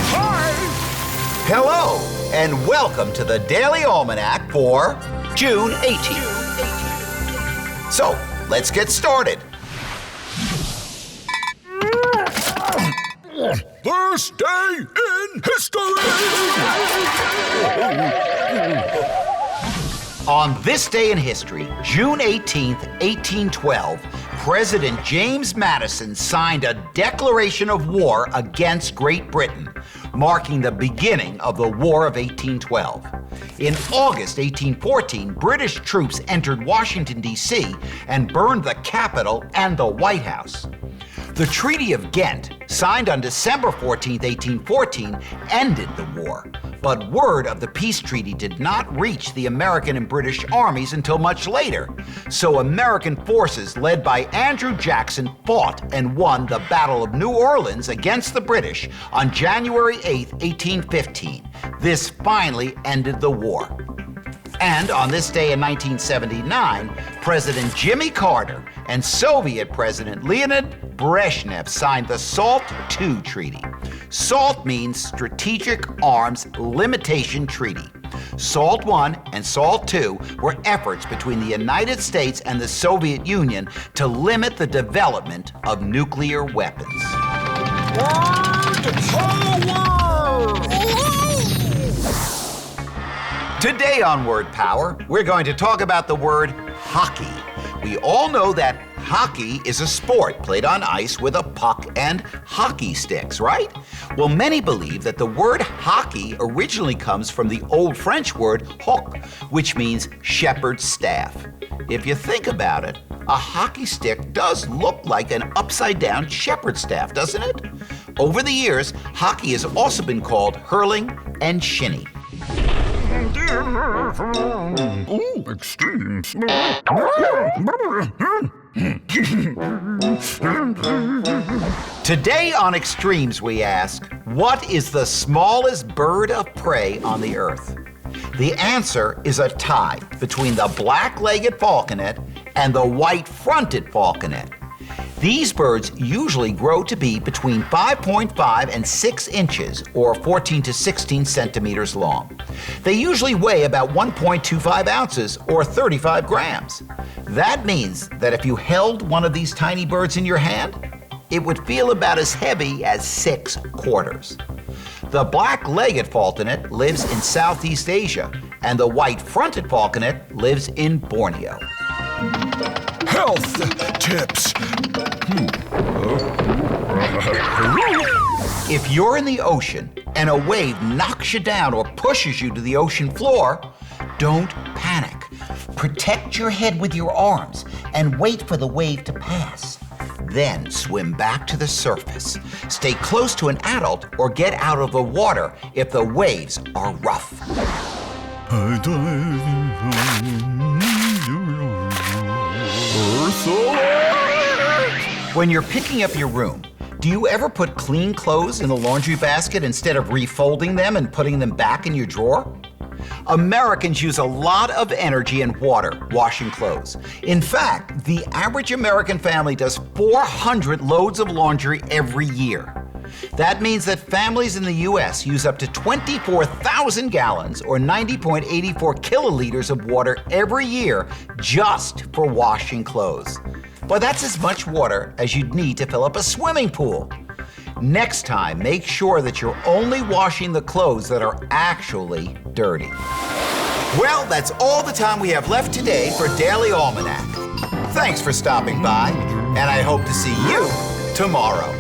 Hi! Hello, and welcome to the Daily Almanac for June 18th. So, let's get started. First day in history! On this day in history, June 18th, 1812, President James Madison signed a declaration of war against Great Britain, marking the beginning of the War of 1812. In August 1814, British troops entered Washington, D.C. and burned the Capitol and the White House. The Treaty of Ghent, signed on December 14, 1814, ended the war, but word of the peace treaty did not reach the American and British armies until much later. So American forces led by Andrew Jackson fought and won the Battle of New Orleans against the British on January 8, 1815. This finally ended the war. And on this day in 1979, President Jimmy Carter and Soviet President Leonid Brezhnev signed the SALT II Treaty. SALT means Strategic Arms Limitation Treaty. SALT I and SALT II were efforts between the United States and the Soviet Union to limit the development of nuclear weapons. Today on Word Power, we're going to talk about the word hockey. We all know that hockey is a sport played on ice with a puck and hockey sticks, right? Well, many believe that the word hockey originally comes from the Old French word hoc, which means shepherd's staff. If you think about it, a hockey stick does look like an upside-down shepherd's staff, doesn't it? Over the years, hockey has also been called hurling and shinny. Ooh, extreme. Today on Extremes, we ask, what is the smallest bird of prey on the earth? The answer is a tie between the black-legged falconet and the white-fronted falconet. These birds usually grow to be between 5.5 and 6 inches, or 14 to 16 centimeters long. They usually weigh about 1.25 ounces, or 35 grams. That means that if you held one of these tiny birds in your hand, it would feel about as heavy as 6 quarters. The black-legged falconet lives in Southeast Asia, and the white-fronted falconet lives in Borneo. Health tips. If you're in the ocean and a wave knocks you down or pushes you to the ocean floor, don't panic. Protect your head with your arms and wait for the wave to pass. Then swim back to the surface. Stay close to an adult or get out of the water if the waves are rough. When you're picking up your room, do you ever put clean clothes in the laundry basket instead of refolding them and putting them back in your drawer? Americans use a lot of energy and water washing clothes. In fact, the average American family does 400 loads of laundry every year. That means that families in the U.S. use up to 24,000 gallons or 90.84 kiloliters of water every year just for washing clothes. But that's as much water as you'd need to fill up a swimming pool. Next time, make sure that you're only washing the clothes that are actually dirty. Well, that's all the time we have left today for Daily Almanac. Thanks for stopping by, and I hope to see you tomorrow.